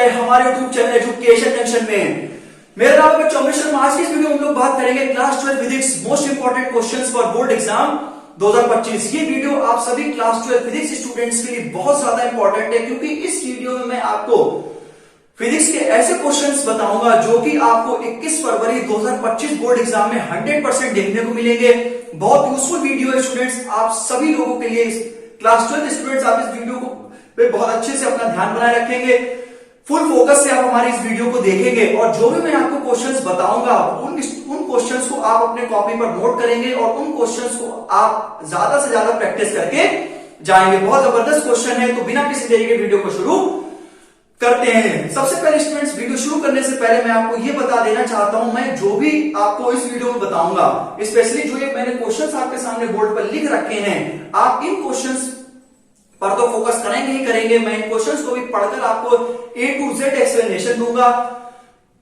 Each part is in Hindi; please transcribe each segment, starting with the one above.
है हमारे यूट्यूब चैनल एजुकेशन जंक्शन में। मेरा नाम है चौमेश शर्मा। आज की इस वीडियो में हम लोग बात करेंगे class 12 physics most important questions for board exam 2025। ये वीडियो आप सभी क्लास 12 फिजिक्स स्टूडेंट्स के लिए बहुत ज्यादा इंपॉर्टेंट है, क्योंकि इस वीडियो में मैं आपको फिजिक्स के ऐसे क्वेश्चंस बताऊंगा जो कि आपको 21 फरवरी 2025 बोर्ड एग्जाम में 100% देखने को मिलेंगे। बहुत यूजफुल वीडियो है स्टूडेंट्स, आप सभी लोगों के लिए। क्लास 12 स्टूडेंट्स आप इस वीडियो को पे बहुत अच्छे से अपना ध्यान बनाए रखेंगे, फुल फोकस से आप हमारी इस वीडियो को देखेंगे और जो भी मैं आपको क्वेश्चंस बताऊंगा उन क्वेश्चंस को आप अपने कॉपी पर नोट करेंगे और उन क्वेश्चंस को आप ज्यादा से ज्यादा प्रैक्टिस करके जाएंगे। बहुत जबरदस्त क्वेश्चन है, तो बिना किसी देरी के वीडियो को शुरू करते हैं। सबसे पहले स्टूडेंट्स, वीडियो शुरू करने से पहले मैं आपको यह बता देना चाहता हूं, मैं जो भी आपको इस वीडियो में बताऊंगा, स्पेशली जो ये मैंने क्वेश्चंस आपके सामने बोर्ड पर लिख रखे हैं, आप इन क्वेश्चंस पर तो फोकस करेंगे ही करेंगे। मैं इन क्वेश्चंस को भी पढ़कर आपको A to Z एक्सप्लेनेशन दूंगा।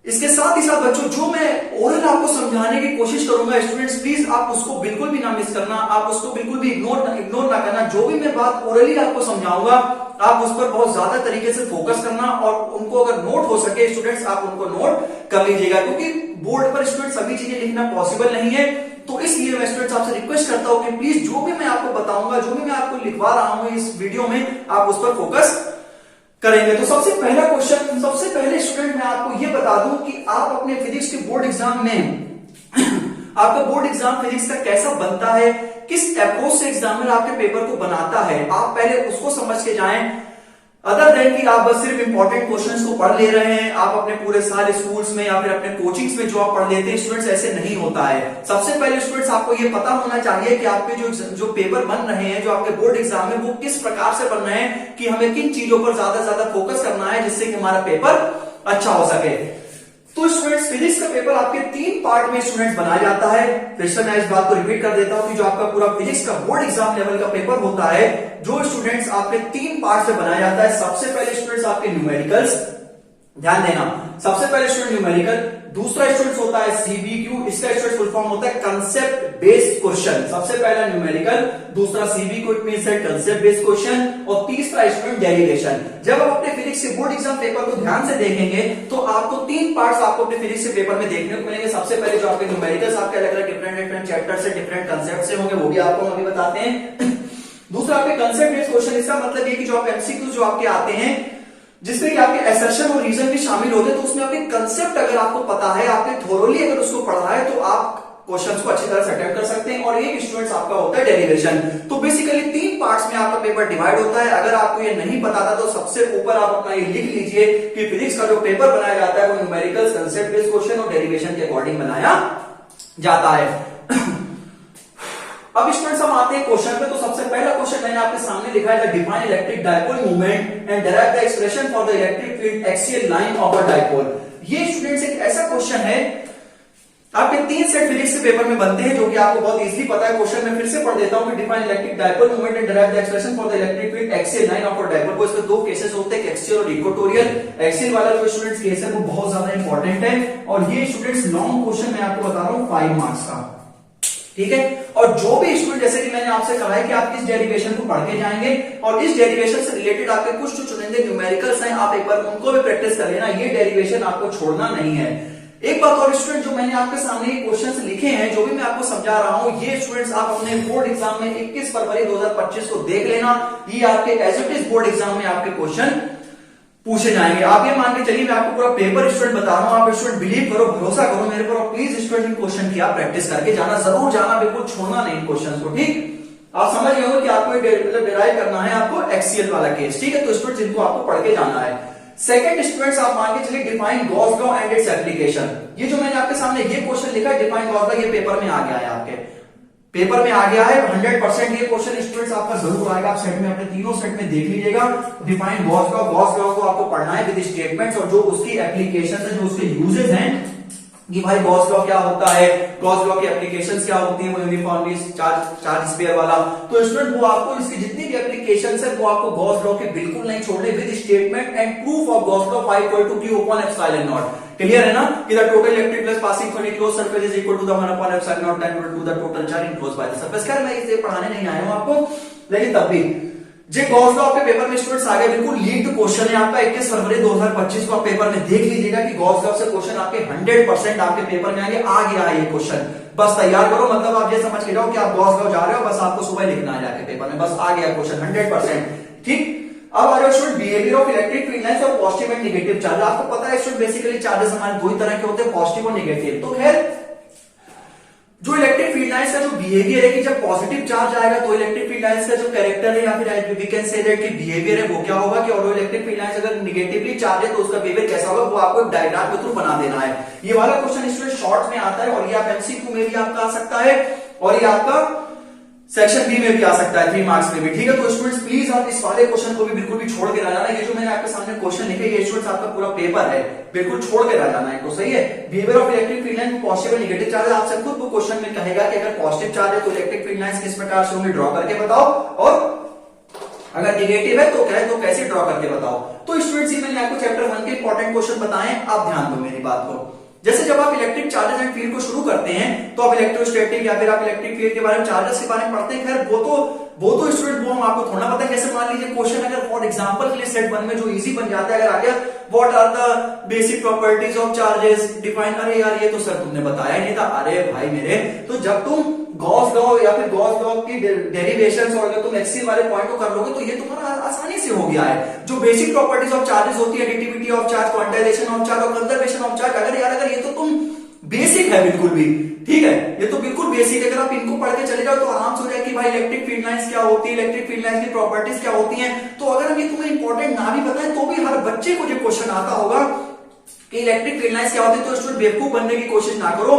इसके साथ ही साथ बच्चों, जो मैं ओरल आपको समझाने की कोशिश करूंगा स्टूडेंट्स, प्लीज आप उसको बिल्कुल भी ना मिस करना, आप उसको बिल्कुल भी इग्नोर ना करना। जो भी मैं बात ओरली आपको समझाऊंगा आप उस पर बहुत ज्यादा तरीके से फोकस करना और उनको अगर नोट हो सके स्टूडेंट्स आप उनको नोट कर लीजिएगा, क्योंकि बोर्ड पर स्टूडेंट्स सभी चीजें लिखना पॉसिबल नहीं है। तो इसलिए मैं स्टूडेंट्स आपसे रिक्वेस्ट करता हूं कि प्लीज जो भी मैं आपको बताऊंगा, जो भी मैं आपको लिखवा रहा हूं इस वीडियो में, आप उस पर फोकस करेंगे। तो सबसे पहला क्वेश्चन, सबसे पहले स्टूडेंट मैं आपको यह बता दूं कि आप अपने फिजिक्स के बोर्ड एग्जाम में आपका बोर्ड एग्जाम फिजिक्स का कैसा बनता है, किस अप्रोच से एग्जामिनर आपके पेपर को बनाता है, आप पहले उसको समझ के जाएं। अदर देन कि आप बस सिर्फ इंपॉर्टेंट क्वेश्चंस को पढ़ ले रहे हैं, आप अपने पूरे साल स्कूल्स में या फिर अपने कोचिंग्स में जो आप पढ़ लेते हैं स्टूडेंट्स, ऐसे नहीं होता है। सबसे पहले स्टूडेंट्स आपको ये पता होना चाहिए कि आपके जो पेपर बन रहे हैं, जो आपके बोर्ड एग्जाम में, वो किस प्रकार से बन रहे हैं, कि हमें किन चीजों पर ज्यादा फोकस करना है जिससे कि हमारा पेपर अच्छा हो सके। तो स्टूडेंट्स, फिजिक्स का पेपर आपके 3 पार्ट में स्टूडेंट्स बनाया जाता है। फिर से मैं इस बात को रिपीट कर देता हूं कि जो आपका पूरा फिजिक्स का बोर्ड एग्जाम लेवल का पेपर होता है, जो स्टूडेंट्स आपके 3 पार्ट से बनाया जाता है। सबसे पहले स्टूडेंट्स आपके न्यूमेरिकल्स, ध्यान देना, सबसे पहले स्टूडेंट न्यूमेरिकल, दूसरा स्टूडेंट्स होता है सीबीक्यू, इसका स्टूडेंट फुल फॉर्म होता है कंसेप्ट बेस्ड क्वेश्चन। सबसे पहला न्यूमेरिकल, दूसरा CBQ it means concept based question, और तीसरा स्टूडेंट डेरिवेशन। जब आप अपने फिजिक्स के बोर्ड एग्जाम पेपर को ध्यान से देखेंगे तो आपको 3 पार्ट्स आपको अपने फिजिक्स के पेपर में देखने को मिलेंगे। सबसे पहले जो आपके न्यूमेरिकल्स आपके अलग अलग डिफरेंट चैप्टर से, डिफरेंट कंसेप्ट से होंगे, वो भी आपको अभी बताते हैं। दूसरा आपके कंसेप्ट बेस्ड क्वेश्चन, इसका मतलब ये कि जो आप एमसीक्यू जो आपके आते हैं जिसमें कि आपके एसर्शन और रीजन भी शामिल होते हैं, तो उसमें आपके कंसेप्ट अगर आपको पता है, आपने थोरोली अगर उसको पढ़ा है, तो आप क्वेश्चंस को अच्छी तरह से अटेम्प्ट कर सकते हैं। और एक स्टूडेंट्स आपका होता है डेरिवेशन। तो बेसिकली 3 पार्ट्स में आपका पेपर डिवाइड होता है। अगर आपको ये नहीं पता था तो सबसे ऊपर आप अपना ये लिख लीजिए कि फिजिक्स का जो पेपर बनाया जाता है वो न्यूमेरिकल्स, कंसेप्ट बेस्ड क्वेश्चन और डेरिवेशन के अकॉर्डिंग बनाया जाता है। अब स्टूडेंट्स हम आते हैं क्वेश्चन पे। तो सबसे पहला क्वेश्चन मैंने आपके सामने लिखा है, define electric dipole movement and derive the expression for the electric field axial line of a dipole. ये स्टूडेंट्स एक ऐसा क्वेश्चन है, आपके 3 सेट फिजिक्स के पेपर में बनते हैं, जो कि आपको बहुत इजीली पता है। क्वेश्चन मैं फिर से पढ़ देता हूं कि define electric dipole movement and derive the expression for the electric field axial line of a dipole. को इसमें 2 केसेस होते हैं, एक्सियल और इक्वेटोरियल। एक्सियल वाला जो स्टूडेंट्स केस है वो बहुत ज्यादा इंपॉर्टेंट है, और ये स्टूडेंट्स लॉन्ग क्वेश्चन मैं आपको बता रहा हूं 5 मार्क्स का, ठीक है। और जो भी स्टूडेंट, जैसे कि मैंने आपसे कहा है कि आप इस डेरिवेशन को पढ़ के जाएंगे और इस डेरिवेशन से रिलेटेड आपके कुछ जो चुनिंदे न्यूमेरिकल्स हैं, आप एक बार उनको भी प्रैक्टिस कर लेना। ये डेरिवेशन आपको छोड़ना नहीं है। एक बात और स्टूडेंट, जो मैंने आपके सामने क्वेश्चंस लिखे हैं, जो भी मैं आपको समझा रहा हूं, ये स्टूडेंट्स आप अपने बोर्ड एग्जाम में 21 फरवरी 2025 को देख लेना। ये आपके as it is board exam में आपके क्वेश्चन पूछे जाएंगे। आप ये मान के चलिए, मैं आपको पूरा पेपर स्टूडेंट बता रहा हूं, आप स्टूडेंट बिलीव करो, भरोसा करो मेरे पर, और प्लीज स्टूडेंट इन क्वेश्चन की आप प्रैक्टिस करके जाना, जरूर जाना, बिल्कुल छोड़ना नहीं क्वेश्चन को, ठीक। आप समझ गए हो कि आपको डिराइव करना है आपको एक्सियल वाला केस, ठीक है। तो स्टूडेंट्स इनको आपको पढ़ के जाना है। सेकंड स्टूडेंट्स आप मान के चलिए define Gauss law and its application. ये जो मैंने आपके सामने ये क्वेश्चन लिखा है डिफाइन गॉस लॉ, ये पेपर में आ गया है, आपके पेपर में आ गया है 100%। ये क्वेश्चन स्टूडेंट्स आपका जरूर आएगा, आप सेट में अपने तीनों सेट में देख लीजिएगा। डिफाइन गॉस लॉ को आपको पढ़ना है विद स्टेटमेंट्स और जो उसकी एप्लीकेशन है, जो उसके यूजेस हैं, कि भाई गॉस लॉ क्या होता है, गॉस लॉ की एप्लीकेशंस क्या होती है, वो यूनिफॉर्मली चार्ज स्पेयर वाला। तो स्टूडेंट वो आपको इसकी जितनी भी एप्लीकेशंस है वो आपको गॉस लॉ के बिल्कुल नहीं छोड़ने, with statement and proof of Gauss law 5 clear है ना, कि the total electric flux passing through close surface is equal to the 1/ε0 time to the total charge enclosed by the surface. खैर मैं इसे पढ़ाने नहीं आया हूं आपको, लेकिन तब भी जो गॉस लॉ आपके पेपर में स्टूडेंट्स आ गए, बिल्कुल लीड क्वेश्चन है आपका 21 फरवरी 2025 को आप पेपर में देख लीजिएगा कि गॉस लॉ से क्वेश्चन आपके 100% आपके पेपर में आएंगे। आ गया है ये क्वेश्चन, बस तैयार करो, मतलब आप ये समझ के जाओ कि आप गॉस लॉ जा रहे हो, बस आपको सुबह लिखना है जाके पेपर में, बस आ गया क्वेश्चन 100%। ठीक, अब आ जाओ student behaviour of electric field lines और पॉजिटिव एंड नेगेटिव चार्ज। आपको पता है स्टूडेंट बेसिकली चार्जेस हमारे दो ही तरह के होते हैं, पॉजिटिव और नेगेटिव। तो खैर जो इलेक्ट्रिक फील्ड लाइंस का जो बिहेवियर है कि जब पॉजिटिव चार्ज आएगा तो इलेक्ट्रिक फील्ड लाइंस का जो कैरेक्टर है या फिर वी कैन से दैट कि बिहेवियर है वो क्या होगा कि, और इलेक्ट्रिक फील्ड लाइंस अगर नेगेटिवली चार्ज है तो उसका बिहेवियर कैसा होगा, वो आपको एक डायग्राम के थ्रू बना देना है। ये वाला क्वेश्चन स्टूडेंट शॉर्ट में आता है और ये आप एमसीक्यू में भी आपका आ सकता है और ये आपका सेक्शन बी में भी आ सकता है 3 मार्क्स में भी। ठीक है, तो स्टूडेंट्स प्लीज आप इस वाले क्वेश्चन को भी बिल्कुल भी छोड़ के ना जाना। ये जो मैंने आपके सामने क्वेश्चन लिखे ये स्टूडेंट्स आपका पूरा पेपर है, बिल्कुल छोड़ के ना जाना है। तो सही है, behaviour of electric field line positive और नेगेटिव चार्ज आपसे खुद वो क्वेश्चन में कहेगा कि अगर पॉजिटिव चार्ज है तो इलेक्ट्रिक फील्ड लाइंस किस प्रकार से होंगे, ड्रॉ करके बताओ, और अगर नेगेटिव है तो क्या है तो कैसे ड्रॉ करके बताओ। तो स्टूडेंट्स ये मैंने आपको चैप्टर 1 के इंपॉर्टेंट क्वेश्चन बताए, आप ध्यान दो मेरी बात को। जैसे जब आप इलेक्ट्रिक चार्जेस एंड फील्ड को शुरू करते हैं तो आप इलेक्ट्रोस्टैटिक या फिर आप इलेक्ट्रिक फील्ड के बारे में, चार्जेस के बारे में पढ़ते हैं। खैर वो तो स्टूडेंट वो हम आपको थोड़ा पता है कैसे। मान लीजिए क्वेश्चन अगर फॉर एग्जांपल के लिए सेट 1 में जो इजी बन जाता है, अगर आ गया what are the basic properties of charges define, अरे यार ये तो सर तुमने बताया ही नहीं था, अरे भाई मेरे, तो जब तुम गॉस लॉ या फिर गॉस लॉ की डेरिवेशंस और अगर तुम एक्सएल वाले पॉइंट को कर लोगे तो ये तुम्हारा आसानी से हो गया है। जो बेसिक प्रॉपर्टीज ऑफ चार्जेस होती है, additivity of charge, quantization of charge और कंजर्वेशन ऑफ चार्ज, अगर ये तो तुम बेसिक है बिल्कुल भी, ठीक है, ये तो बिल्कुल बेसिक है। अगर आप इनको पढ़ के चले जाओ तो आराम से हो जाए कि भाई इलेक्ट्रिक फील्ड लाइंस क्या होती है, इलेक्ट्रिक फील्ड लाइंस की प्रॉपर्टीज क्या होती हैं। तो अगर हम ये तुम्हें इंपॉर्टेंट ना भी बताएं तो भी हर बच्चे को जो क्वेश्चन आता होगा कि इलेक्ट्रिक फील्ड लाइंस क्या होती है, तो स्टूडेंट बेवकूफ बनने की कोशिश ना करो,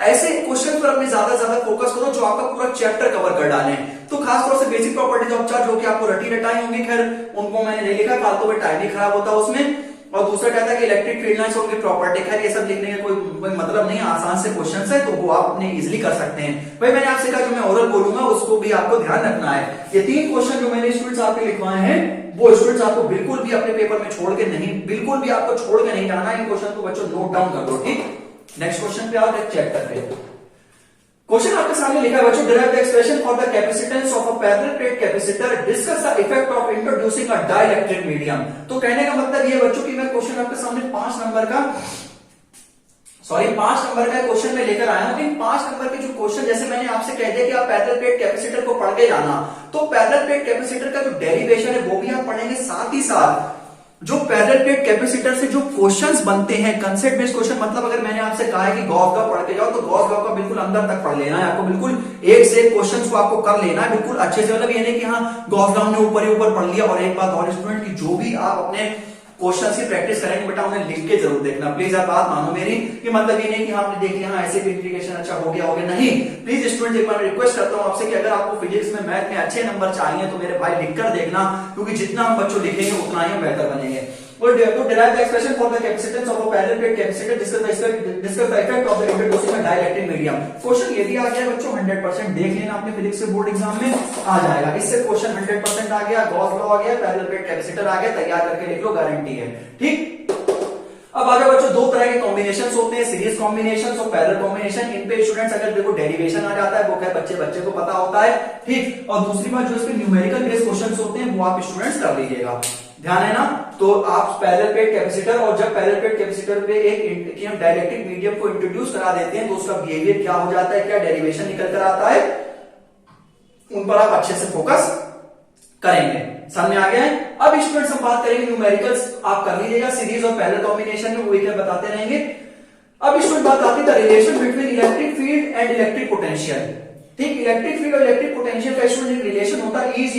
ऐसे क्वेश्चन पर अपने ज्यादा ज्यादा फोकस करो जो आपका पूरा चैप्टर कवर कर डालें। तो खासतौर से बेसिक प्रॉपर्टीज ऑफ चार्ज जो कि आपको रटी रटाई होंगी, खैर उनको मैंने नहीं लिखा, फालतू में टाइम नहीं खराब होता उसमें। और दूसरा कहता है कि इलेक्ट्रिक फील्ड लाइंस होंगे प्रॉपर्टी, खैर ये सब लिखने का कोई मतलब नहीं, आसान से क्वेश्चन है तो वो आप अपने इजिली कर सकते हैं। भाई मैंने आपसे कहा जो मैं ओरल बोलूंगा उसको भी आपको ध्यान रखना है। ये 3 क्वेश्चन जो मैंने स्टूडेंट्स आपके लिखवाए हैं वो स्टूडेंट्स आपको बिल्कुल भी अपने पेपर में छोड़ के नहीं, बिल्कुल भी आपको छोड़ के नहीं जाना। इन क्वेश्चन को बच्चों नोट डाउन कर दो, ठीक। नेक्स्ट क्वेश्चन पे आओ, नेक्स्ट चैप्टर पे। क्वेश्चन आपके सामने लिखा है बच्चों, derive the expression for the capacitance of a parallel plate capacitor, discuss the effect of introducing a dielectric medium. तो कहने का मतलब ये बच्चों कि मैं क्वेश्चन आपके सामने 5 नंबर का क्वेश्चन में लेकर आया हूं। इन 5 नंबर के जो क्वेश्चन, जैसे मैंने आपसे कह दिया कि आप पैरेलल प्लेट कैपेसिटर को पढ़ के जाना, तो पैरेलल प्लेट कैपेसिटर का जो डेरिवेशन है वो भी आप पढ़ेंगे, साथ ही साथ जो पैरेलल प्लेट कैपेसिटर से जो क्वेश्चंस बनते हैं, कंसेप्ट बेस्ड क्वेश्चन, मतलब अगर मैंने आपसे कहा है कि गॉस लॉ पढ़ के जाओ तो गॉस लॉ का बिल्कुल अंदर तक पढ़ लेना है आपको, बिल्कुल एक से एक क्वेश्चंस को आपको कर लेना है बिल्कुल अच्छे से। मतलब ये नहीं कि हाँ गॉस लॉ ने ऊपर ही ऊपर पढ़ लिया। और एक बात और स्टूडेंट की, जो भी आप अपने क्वेश्चंस की प्रैक्टिस करेंगे बेटा उन्हें लिख के जरूर देखना प्लीज। आप बात मानो मेरी, कि मतलब ये नहीं कि आपने देख लिया हाँ ऐसे भी इंटीग्रेशन अच्छा हो गया नहीं। प्लीज स्टूडेंट एक बार रिक्वेस्ट करता हूं आपसे कि अगर आपको फिजिक्स में, मैथ में अच्छे नंबर चाहिए तो मेरे भाई लिखकर देखना, क्योंकि जितना हम बच्चों लिखेंगे उतना ही हम बेहतर बनेंगे। तो derive the expression for the capacitance of a parallel plate capacitor, discuss the effect of the introducing a dielectric medium। Question यदि आ गया बच्चों 100% देख लेना, अपने फिजिक्स के बोर्ड एग्जाम में आ जाएगा। इससे क्वेश्चन 100% आ गया, गॉस लॉ आ गया, पैरेलल प्लेट कैपेसिटर आ गया, तैयार करके लिख लो, गारंटी है, ठीक। अब आ जाओ बच्चों, 2 तरह के कॉम्बिनेशंस होते हैं, सीरीज कॉम्बिनेशंस और पैरेलल कॉम्बिनेशन। इन पे स्टूडेंट्स अगर देखो डेरिवेशन आ जाता है वो क्या बच्चे को पता होता है, ठीक। और दूसरी बात जो इसमें न्यूमेरिकल बेस्ड क्वेश्चंस होते हैं वो आप स्टूडेंट्स कर लीजिएगा, ध्यान है ना। तो आप पैरेलल प्लेट कैपेसिटर, और जब पैरेलल प्लेट कैपेसिटर पे एक कि हम डाइलेक्ट्रिक मीडियम को इंट्रोड्यूस करा देते हैं तो उसका बिहेवियर क्या हो जाता है, क्या डेरिवेशन निकल कर आता है, उन पर आप अच्छे से फोकस करेंगे। सामने आ गया है। अब स्टूडेंट्स हम बात करेंगे न्यूमेरिकल्स, आप कर लीजिएगा सीरीज और पैरेलल कॉम्बिनेशन में, वो क्या बताते रहेंगे। अब स्टूडेंट बात आती है relation between electric field and electric potential, ठीक। इलेक्ट्रिक फील्ड और इलेक्ट्रिक पोटेंशियल का स्टूडेंट रिलेशन होता है E =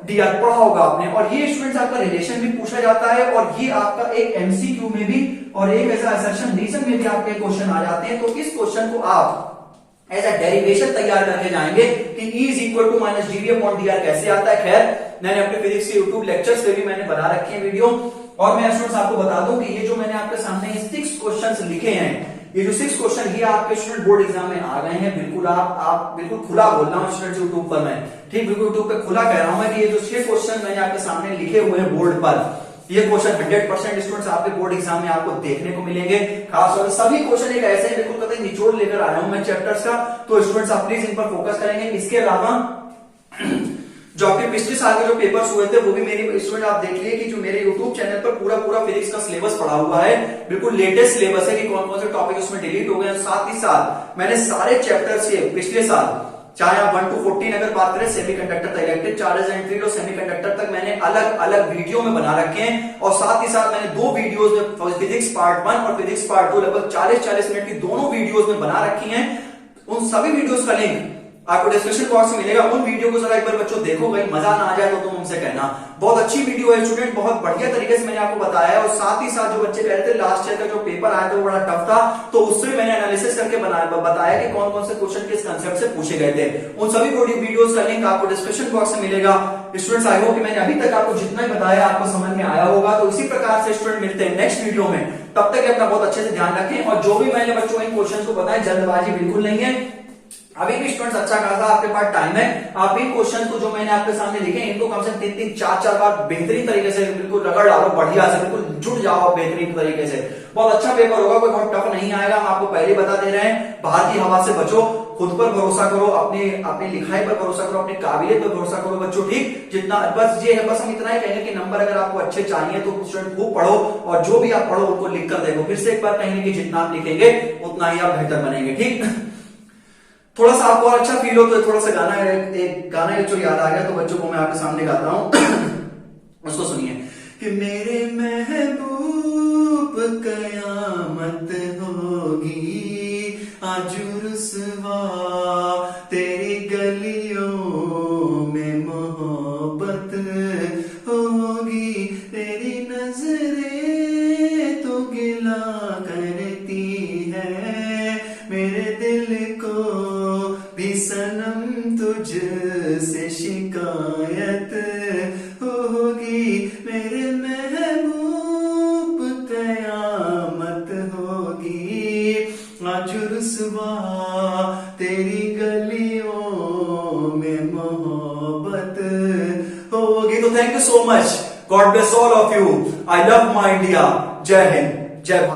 -dV/dr, पढ़ा होगा आपने। और ये स्टूडेंट्स आपका रिलेशन भी पूछा जाता है, और ये आपका एक एमसीक्यू में भी और एक ऐसा असर्शन रीजन में भी आपके क्वेश्चन आ जाते हैं। तो इस क्वेश्चन को आप एज अ डेरिवेशन तैयार करके जाएंगे कि E = -dV/dr कैसे आता है। खैर मैंने अपने फिजिक्स के यूट्यूब लेक्चर्स पे भी मैंने बना रखी है वीडियो, और मैं स्टूडेंट्स आपको बता दूं कि ये जो मैंने आपके सामने 6 क्वेश्चंस लिखे हैं, ये जो 6 क्वेश्चन ये आपके स्टूडेंट बोर्ड एग्जाम में आ गए हैं। बिल्कुल आप बिल्कुल खुला बोल रहा हूँ स्टूडेंट्स यूट्यूब पर, मैं ठीक बिल्कुल यूट्यूब पे खुला कह रहा हूं मैं कि ये जो 6 क्वेश्चन मैंने आपके सामने लिखे हुए हैं बोर्ड पर, ये क्वेश्चन 100% स्टूडेंट्स आपके बोर्ड एग्जाम में आपको देखने को मिलेंगे। खासतौर से सभी क्वेश्चन एक ऐसे बिल्कुल कतई निचोड़ लेकर आया हूं मैं चैप्टर्स का, तो स्टूडेंट्स आप प्लीज इन पर फोकस करेंगे। इसके अलावा जो आपके पिछले साल के जो पेपर्स हुए थे वो भी मेरी स्टूडेंट आप देख लिए कि जो मेरे यूट्यूब चैनल पर पूरा पूरा फिजिक्स का सिलेबस पड़ा हुआ है, बिल्कुल लेटेस्ट सिलेबस है कि कौन कौन से टॉपिक उसमें डिलीट हो गए। साथ ही साथ मैंने सारे चैप्टर्स के पिछले साल, चाहे आप 1 to 14 अगर बात करें सेमीकंडक्टर तक, इलेक्ट्रिक चार्जेस एंड फील्ड और सेमीकंडक्टर तक मैंने अलग अलग वीडियो में बना रखे हैं। और साथ ही साथ मैंने 2 वीडियोस में फिजिक्स पार्ट 1 और फिजिक्स पार्ट 2 लगभग 40-40 मिनट की दोनों वीडियोस में बना रखी हैं। उन सभी वीडियोस का लिंक आपको डिस्क्रिप्शन बॉक्स में मिलेगा। उन वीडियो को जरा एक बार बच्चों देखो, भाई मजा ना आ जाए तो तुम हमसे कहना। बहुत अच्छी वीडियो है स्टूडेंट, बहुत बढ़िया तरीके से मैंने आपको बताया है। और साथ ही साथ जो बच्चे कह रहे थे लास्ट ईयर का जो पेपर आया था वो बड़ा टफ था, तो उससे मैंने एनालिसिस करके बताया कि कौन कौन से क्वेश्चन किस कंसेप्ट से पूछे गए थे। उन सभी वीडियोस का लिंक आपको डिस्क्रिप्शन बॉक्स में मिलेगा। स्टूडेंट्स आई होप कि मैंने अभी तक आपको जितना ही बताया आपको समझ में आया होगा। तो इसी प्रकार से स्टूडेंट मिलते हैं नेक्स्ट वीडियो में, तब तक अपना बहुत अच्छे से ध्यान रखें। और जो भी मैंने बच्चों इन क्वेश्चन को बताया जल्दबाजी बिल्कुल नहीं है, अभी भी स्टूडेंट्स अच्छा खासा आपके पास टाइम है। आप इन क्वेश्चन को जो मैंने आपके सामने लिखे इनको कम से कम 3-3, 4-4 बार बेहतरीन तरीके से बिल्कुल रगड़ डालो, बढ़िया से बिल्कुल जुड़ जाओ बेहतरीन तरीके से। बहुत अच्छा पेपर होगा, कोई बहुत टफ नहीं आएगा, हम आपको पहले बता दे रहे हैं। बाहर की हवा से बचो, खुद पर भरोसा करो, अपनी लिखाई पर भरोसा करो, अपनी काबिलियत पर भरोसा करो बच्चों, ठीक। जितना बस ये है, बस हम इतना ही कहेंगे कि नंबर अगर आपको अच्छे चाहिए तो स्टूडेंट खूब पढ़ो, और जो भी आप पढ़ो उनको लिख कर देखो। फिर से एक बार कहेंगे कि जितना आप लिखेंगे उतना ही आप बेहतर बनेंगे, ठीक। थोड़ा सा आपको और अच्छा फील हो तो थोड़ा सा गाना, एक गाना जो याद आ गया तो बच्चों को मैं आपके सामने गाता हूं उसको सुनिए। कि मेरे महबूब कयामत होगी आज रुसवा तेरी गलियों में मोहब्बत होगी, तेरी नजरें तो गिला करती है मेरे दिल को भी सनम तुझसे शिकायत होगी, मेरे महबूब कयामत होगी आज रुसवा तेरी गलियों में मोहब्बत होगी। तो thank you so much, God bless all of you, I love my India, जय हिंद, जय भारत।